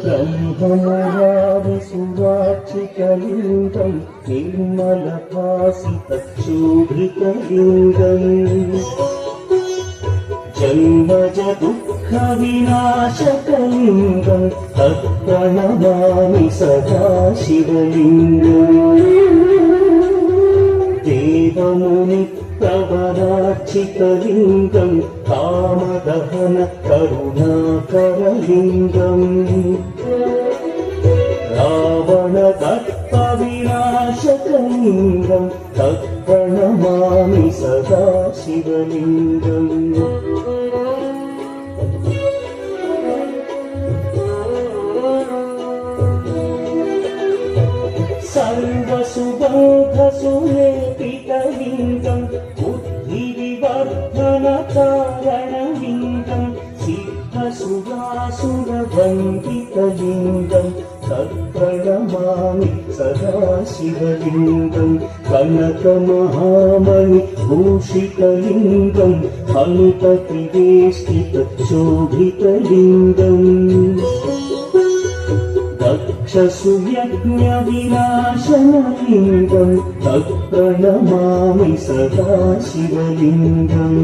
ब्रह्ममुरारिसुरार्चितलिङ्गं निर्मलभासितच्छोभितलिङ्गम् जन्मज दुःखविनाशकलिङ्गं तत्प्रणमामि सदा शिवलिङ्गम् देवमुनिप्रवरार्चितलिङ्गं कामदहन करुणाकरलिङ्गम् रावणदर्पविनाशकलिङ्गं तत्प्रणमामि सदा शिवलिङ्गम् सर्वसुबन्धसुलेपितलिङ्गं बुद्धिविवर्धनकारणलिङ्गं सिद्धसुरासुरवन्दितलिङ्गं तत्प्रणमामि सदा शिवलिङ्गं कनकमहामणिभूषितलिङ्गं हनुपतिवेष्टितच्छोभितलिङ्गम् दक्षसुयज्ञविनाशनलिङ्गं तत्प्रणमामि सदा शिवलिङ्गम्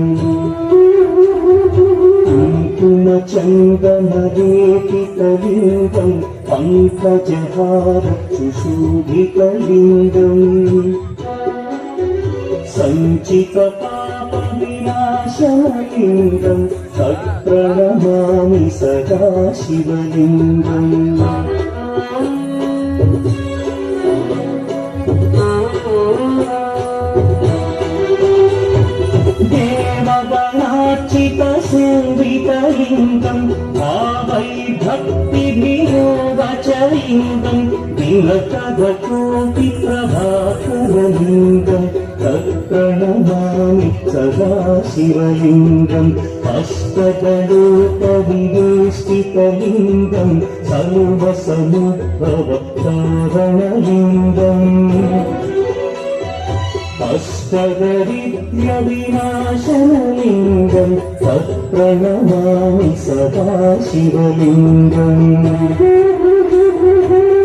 कुङ्कुमचन्दनलेपितलिङ्गं पङ्कजहारशुशोभितलिङ्गम् सञ्चितपापविनाशनलिङ्गं तत्प्रणमामि सदा शिवलिङ्गम् देवगणार्चितसेवितलिङ्गं भावैर्भक्तिभिर्वचलिङ्गं दिनकरकोटि प्रभाकरलिङ्गं तत्प्रणमामि सदा शिवलिङ्गम् अष्टदलोकविवेष्टितलिङ्गं सर्वसमुद्भवकारणलिङ्गम् अष्टदरिद्र्यविनाशनलिङ्गं तत्प्रणमामि सदा शिवलिङ्गम्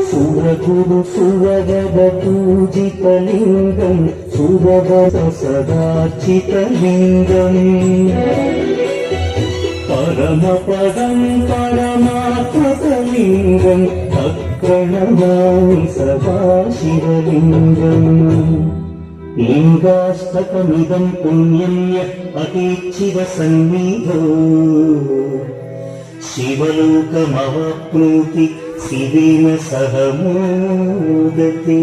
सुरगुरुसुरवरपूजितलिङ्गं सुरवरसदार्चितलिङ्गम् परमपदं परमात्मकलिङ्गं तत्प्रणमामि सदा शिवलिङ्गम् लिङ्गाष्टकमिदं पुण्यं यः अतीच्छिवसन्निधौ शिवलोकमवाप्नोति शिवेन सह मोदते।